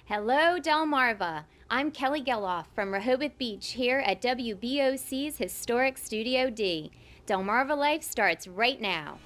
Hello, Delmarva. I'm Kelly Geloff from Rehoboth Beach here at WBOC's historic Studio D. Delmarva Life starts right now.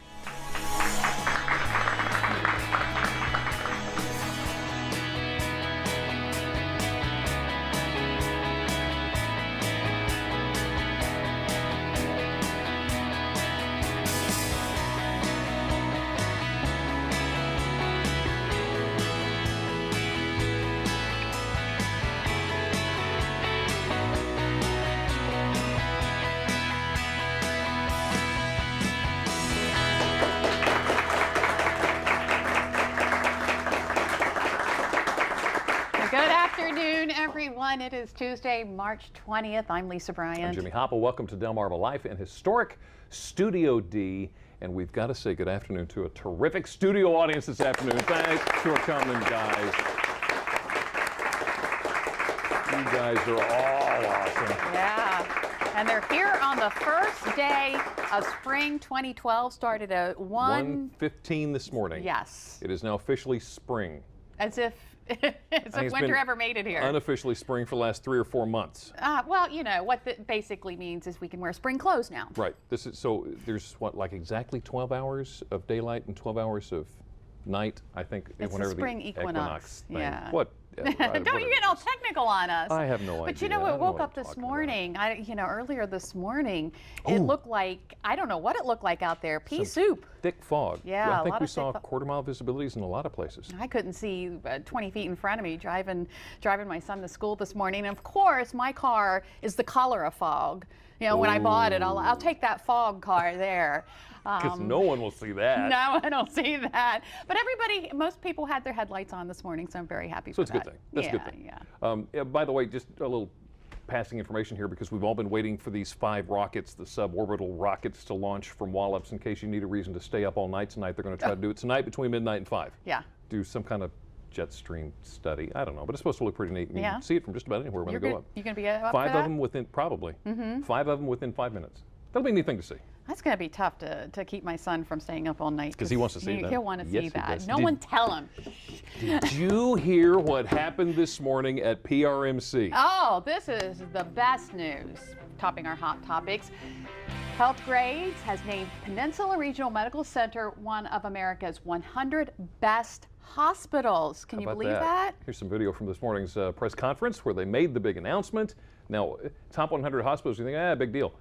Good afternoon, everyone. It is Tuesday, March 20th. I'm Lisa Bryant. I'm Jimmy Hopple. Welcome to Delmarva Life in historic Studio D. And we've got to say good afternoon to a terrific studio audience this afternoon. Thanks for coming, guys. You guys are all awesome. Yeah. And they're here on the first day of spring 2012. Started at 1:15 this morning. Yes. It is now officially spring. As if winter ever made it here. Unofficially spring for the last 3 or 4 months. Well, you know, what that basically means is we can wear spring clothes now. Right. So there's what, like exactly 12 hours of daylight and 12 hours of night, I think. It's whenever the spring the equinox. thing. Yeah. What? Don't you get all technical on us. I have no idea. But you know, it woke up this morning. Earlier this morning, it looked like, I don't know what it looked like out there. Pea soup. Thick fog. Yeah, I think we saw quarter-mile visibilities in a lot of places. I couldn't see 20 feet in front of me driving my son to school this morning. And of course, my car is the color of fog. You know, when I bought it, I'll take that fog car there. Because no one will see that. No, I don't see that. But most people had their headlights on this morning, so I'm very happy for that. So it's a good thing. That's a good thing. Yeah. By the way, just a little passing information here, because we've all been waiting for these 5 rockets, the suborbital rockets, to launch from Wallops. In case you need a reason to stay up all night tonight, they're going to try to do it tonight between midnight and 5. Yeah. Do some kind of jet stream study. I don't know, but it's supposed to look pretty neat. And you can see it from just about anywhere when they go up. You're going to be up 5 for of them within, probably. 5 of them within 5 minutes. That'll be a neat thing to see. That's going to be tough to keep my son from staying up all night. Because he wants to see that. He'll want to see that. Does. No one tell him. Did you hear what happened this morning at PRMC? Oh, this is the best news. Topping our hot topics. Health Grades has named Peninsula Regional Medical Center one of America's 100 best hospitals. Can you believe that? Here's some video from this morning's press conference where they made the big announcement. Now, top 100 hospitals, you think, big deal.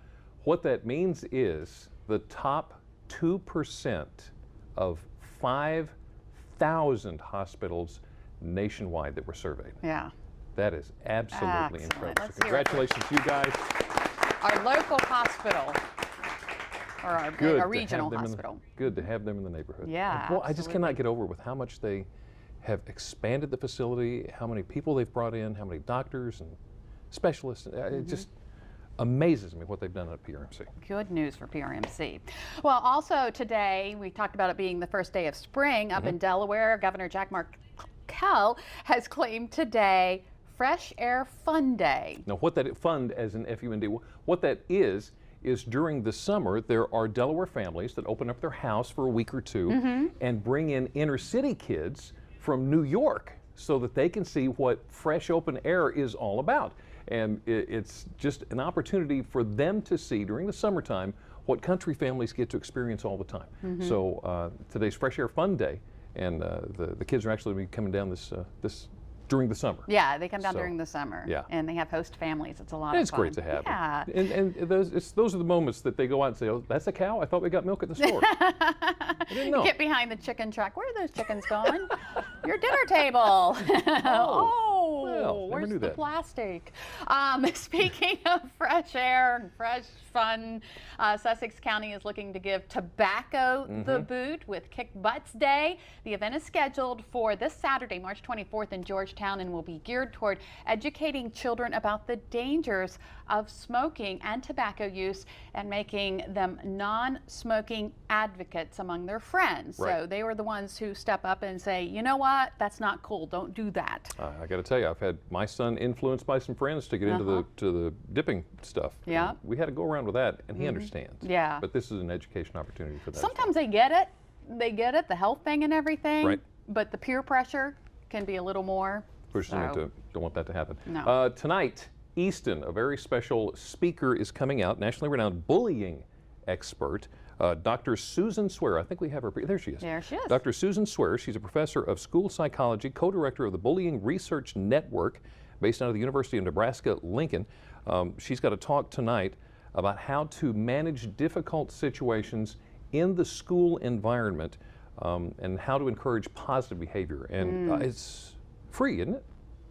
What that means is the top 2% of 5,000 hospitals nationwide that were surveyed. Yeah. That is absolutely incredible. Let's so congratulations to you guys. Our local hospital, or our regional hospital. Good to have them in the neighborhood. Yeah, well, I just cannot get over with how much they have expanded the facility, how many people they've brought in, how many doctors and specialists. It just amazes me what they've done at PRMC. Good news for PRMC. Well, also today, we talked about it being the first day of spring up in Delaware. Governor Jack Markell has claimed today Fresh Air Fun Day. Now, what that fund, as in F-U-N-D, what that is during the summer, there are Delaware families that open up their house for a week or two and bring in inner city kids from New York so that they can see what fresh open air is all about. And it's just an opportunity for them to see during the summertime what country families get to experience all the time. So today's Fresh Air Fun Day, and the kids are actually coming down this during the summer. Yeah, they come down during the summer. Yeah. And they have host families. It's a lot of fun. It's great to have. Yeah. And those are the moments that they go out and say, oh, that's a cow? I thought we got milk at the store. I didn't know. Get behind the chicken truck. Where are those chickens going? Your dinner table. Well, where's never knew the that. plastic? Speaking of fresh air and fresh fun, Sussex County is looking to give tobacco the boot with Kick Butts Day. The event is scheduled for this Saturday, March 24th in Georgetown, and will be geared toward educating children about the dangers of smoking and tobacco use and making them non-smoking advocates among their friends. Right. So they were the ones who step up and say, you know what, that's not cool, don't do that. I got to tell you, I've had my son influenced by some friends to get into the dipping stuff. Yeah. And we had to go around with that, and he understands. Yeah. But this is an education opportunity for that. Sometimes they get it, the health thing and everything. Right. But the peer pressure can be a little more Pushes them into, don't want that to happen. No. Tonight, Easton, a very special speaker is coming out, nationally renowned bullying expert, Dr. Susan Swear. I think we have her. There she is. There she is. Dr. Susan Swear. She's a professor of school psychology, co-director of the Bullying Research Network, based out of the University of Nebraska-Lincoln. She's got a talk tonight about how to manage difficult situations in the school environment and how to encourage positive behavior. And it's free, isn't it?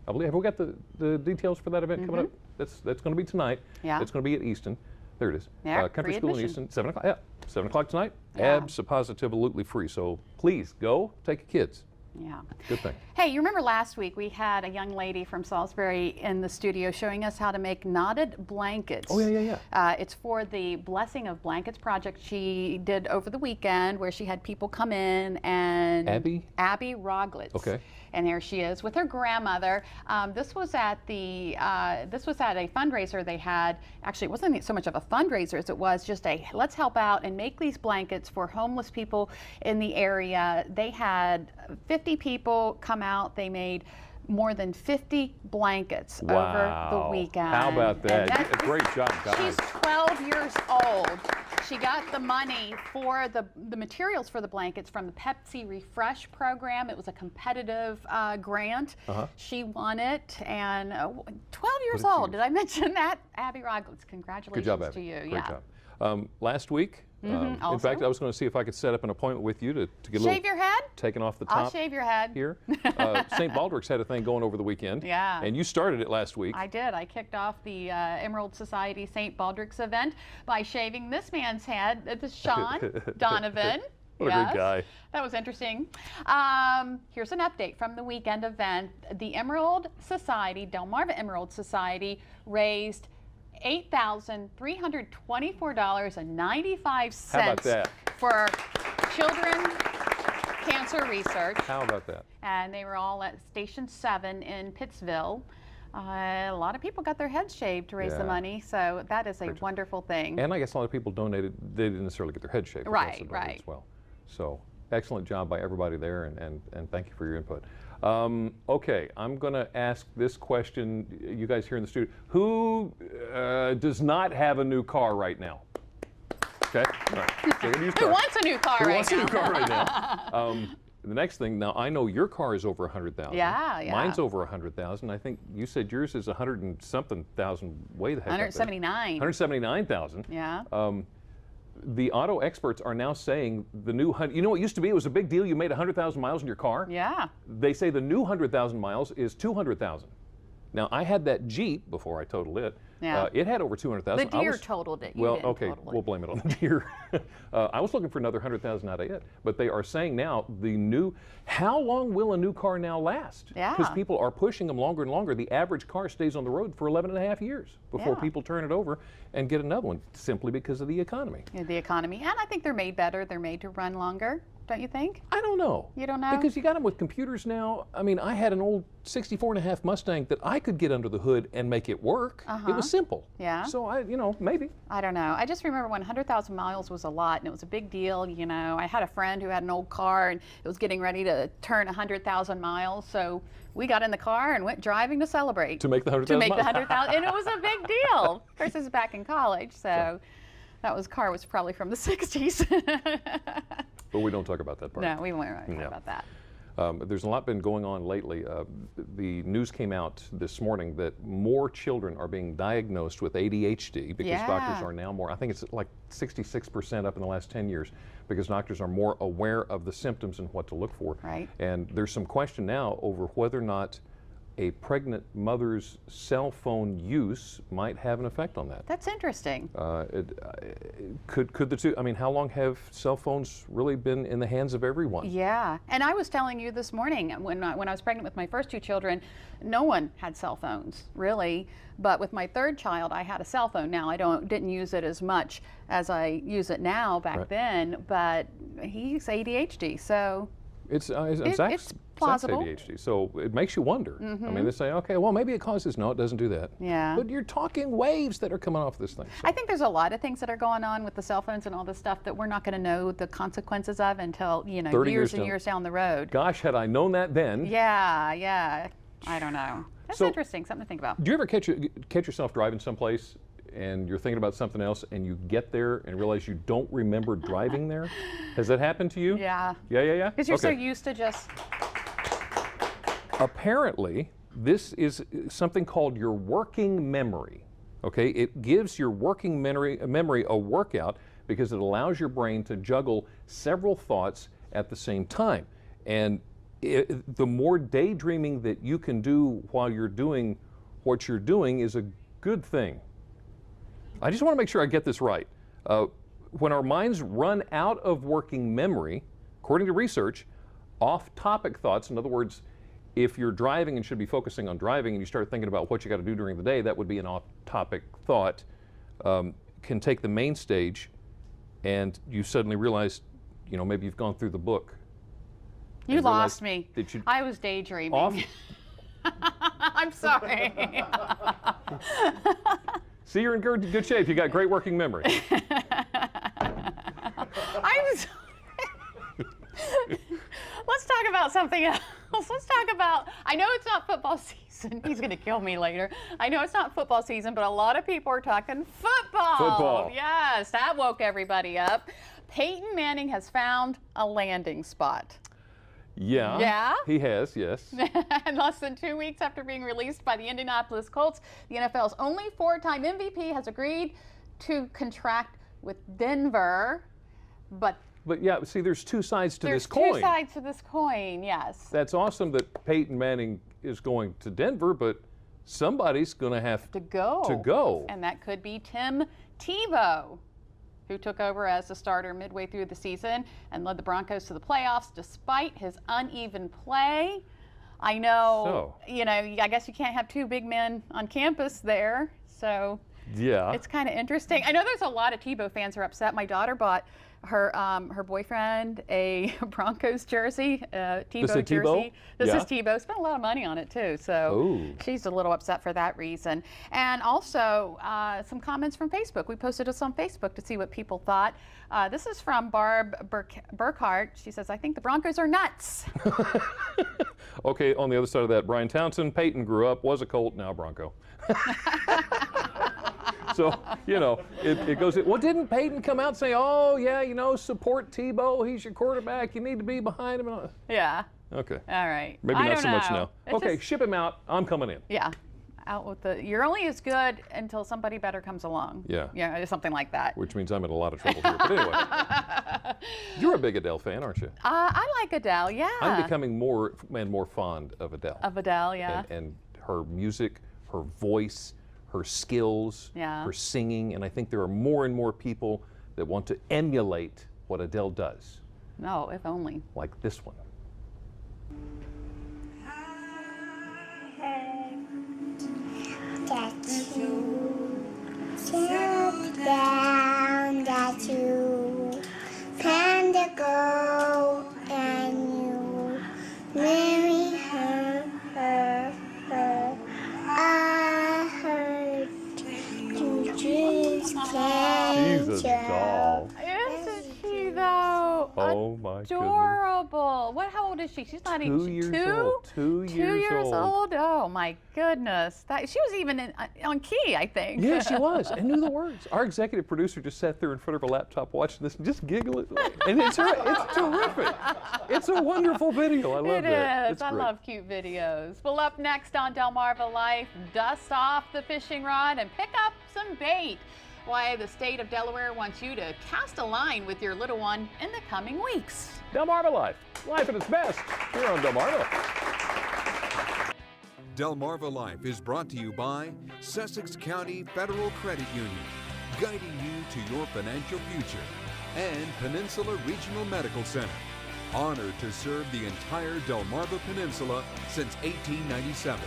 I believe. Have we got the details for that event coming up? That's going to be tonight. Yeah. It's going to be at Easton. There it is. Yeah, Country free School in admission. Easton, 7 o'clock. Yeah, 7 o'clock tonight. Yeah. Absolutely free. So please go, take your kids. Yeah. Good thing. Hey, you remember last week we had a young lady from Salisbury in the studio showing us how to make knotted blankets. Oh, yeah. It's for the Blessing of Blankets project she did over the weekend, where she had people come in and Abby Roglitz. Okay. And there she is with her grandmother. This was at a fundraiser they had. Actually, it wasn't so much of a fundraiser as it was just a let's help out and make these blankets for homeless people in the area. They had 50 people come out. They made more than 50 blankets over the weekend. How about that? Great job, guys. She's 12 years old. She got the money for the materials for the blankets from the Pepsi Refresh program. It was a competitive grant. She won it, and 12 years old. Did I mention that? Abby Roglitz, congratulations Good job, Abby. to you. Great job. Last week, in fact, I was going to see if I could set up an appointment with you to get a little Shave your head? taken off the top. I'll shave your head. Here. St. Baldrick's had a thing going over the weekend. Yeah. And you started it last week. I did. I kicked off the Emerald Society St. Baldrick's event by shaving this man's head. This is Sean Donovan. What a great guy. That was interesting. Here's an update from the weekend event. The Emerald Society, Delmarva Emerald Society, raised $8,324.95 How about that? for children cancer research. How about that? And they were all at Station 7 in Pittsville. A lot of people got their heads shaved to raise the money, so that is a wonderful thing. And I guess a lot of people donated. They didn't necessarily get their head shaved. Right. As well. So excellent job by everybody there, and thank you for your input. Okay, I'm going to ask this question. You guys here in the studio, who does not have a new car right now? Okay. All right. So Who wants a new car Who right wants now? a new car right now? The next thing, now I know your car is over 100,000. Yeah. Mine's over 100,000. I think you said yours is 100 and something thousand. Way the heck up there. 179. 179,000. Yeah. The auto experts are now saying the new, you know what used to be, it was a big deal, you made 100,000 miles in your car? Yeah. They say the new 100,000 miles is 200,000. Now, I had that Jeep before I totaled it. Yeah. It had over 200,000. The deer totaled it. You Well, didn't okay, total it. we'll blame it on the deer. I was looking for another 100,000 out of it, but they are saying now the new, how long will a new car now last? Yeah. Because people are pushing them longer and longer. The average car stays on the road for 11 and a half years before people turn it over and get another one, simply because of the economy. Yeah, the economy. And I think they're made better. They're made to run longer, don't you think? I don't know. You don't know? Because you got them with computers now. I mean, I had an old 64 and a half Mustang that I could get under the hood and make it work. It was simple. Yeah. So maybe. I don't know. I just remember when 100,000 miles was a lot and it was a big deal. You know, I had a friend who had an old car and it was getting ready to turn 100,000 miles. So we got in the car and went driving to celebrate. To make the 100,000 To make the miles. 100,000. And it was a big deal. Of course, this is back in college. So that car was probably from the 60s. But we don't talk about that part. No, we won't talk about that. There's a lot been going on lately. The news came out this morning that more children are being diagnosed with ADHD because doctors are now more, I think it's like 66% up in the last 10 years, because doctors are more aware of the symptoms and what to look for. Right. And there's some question now over whether or not a pregnant mother's cell phone use might have an effect on that. That's interesting. Could the two, I mean, how long have cell phones really been in the hands of everyone? Yeah, and I was telling you this morning, when I was pregnant with my first two children, no one had cell phones, really. But with my third child, I had a cell phone. Now, I didn't use it as much as I use it now back then, but he's ADHD, so It's plausible. ADHD, so it makes you wonder. I mean, they say, okay, well, maybe it causes. No, it doesn't do that. Yeah. But you're talking waves that are coming off this thing. So. I think there's a lot of things that are going on with the cell phones and all this stuff that we're not going to know the consequences of until, 30 years and years down the road. Gosh, had I known that then. Yeah. I don't know. That's So- interesting. Something to think about. Do you ever catch yourself driving someplace and you're thinking about something else and you get there and realize you don't remember driving there? Has that happened to you? Yeah. Yeah? Because you're so Okay. used to just. Apparently, this is something called your working memory. Okay, it gives your working memory a workout because it allows your brain to juggle several thoughts at the same time. And the more daydreaming that you can do while you're doing what you're doing is a good thing. I just want to make sure I get this right. When our minds run out of working memory, according to research, off-topic thoughts, in other words, if you're driving and should be focusing on driving and you start thinking about what you got to do during the day, that would be an off-topic thought, can take the main stage, and you suddenly realize, maybe you've gone through the book. You and lost realized me. that you I was daydreaming. off. I'm sorry. See, you're in good shape. You got great working memory. I'm sorry. Let's talk about something else. Let's talk about, I know it's not football season. He's going to kill me later. I know it's not football season, but a lot of people are talking football. Football. Yes, that woke everybody up. Peyton Manning has found a landing spot. Yeah. Yeah? He has, yes. And less than 2 weeks after being released by the Indianapolis Colts, the NFL's only four-time MVP has agreed to contract with Denver, but Yeah, see, there's two sides to there's this coin. two sides to this coin, yes. That's awesome that Peyton Manning is going to Denver, but somebody's going to have To go. to go. And that could be Tim Tebow, who took over as the starter midway through the season and led the Broncos to the playoffs despite his uneven play. I know, I guess you can't have two big men on campus there, so Yeah. it's kind of interesting. I know there's a lot of Tebow fans who are upset. My daughter bought her boyfriend a Broncos jersey, Tebow This is jersey. Tebow? This Yeah. is Tebow. Spent a lot of money on it too, so Ooh. she's a little upset for that reason. And also some comments from Facebook. We posted this on Facebook to see what people thought. This is from Barb Burkhart. She says, "I think the Broncos are nuts." Okay, on the other side of that, Brian Townsend, Peyton grew up, was a Colt, now Bronco. So, it goes, well, didn't Peyton come out and say, oh, yeah, support Tebow, he's your quarterback, you need to be behind him? Yeah. Okay. All right. Maybe I not don't so much know. now. It's Okay, just- ship him out, I'm coming in. Yeah. Out with you're only as good until somebody better comes along. Yeah. Yeah, something like that. Which means I'm in a lot of trouble here. But anyway, you're a big Adele fan, aren't you? I like Adele, yeah. I'm becoming more and more fond of Adele. Of Adele, yeah. And her music, her voice, her skills, Yeah. her singing, and I think there are more and more people that want to emulate what Adele does, No, if only. like this one. That you sit down, that you plan to go and you marry her. I heard you just can't. She's a doll. Isn't she, though? Oh, my goodness. Adorable. How old is she? She's not even 2 years two? old. 2 2 years years old. old? Oh, my goodness. She was even on key, I think. Yeah, she was, and knew the words. Our executive producer just sat there in front of her laptop watching this and just giggling. And it's terrific. It's a wonderful video. I love It that. is. It's I great. love cute videos. Well, up next on Delmarva Life, dust off the fishing rod and pick up some bait. Why the state of Delaware wants you to cast a line with your little one in the coming weeks. Delmarva Life. Life at its best here on Delmarva. Delmarva Life is brought to you by Sussex County Federal Credit Union, guiding you to your financial future, and Peninsula Regional Medical Center, honored to serve the entire Delmarva Peninsula since 1897.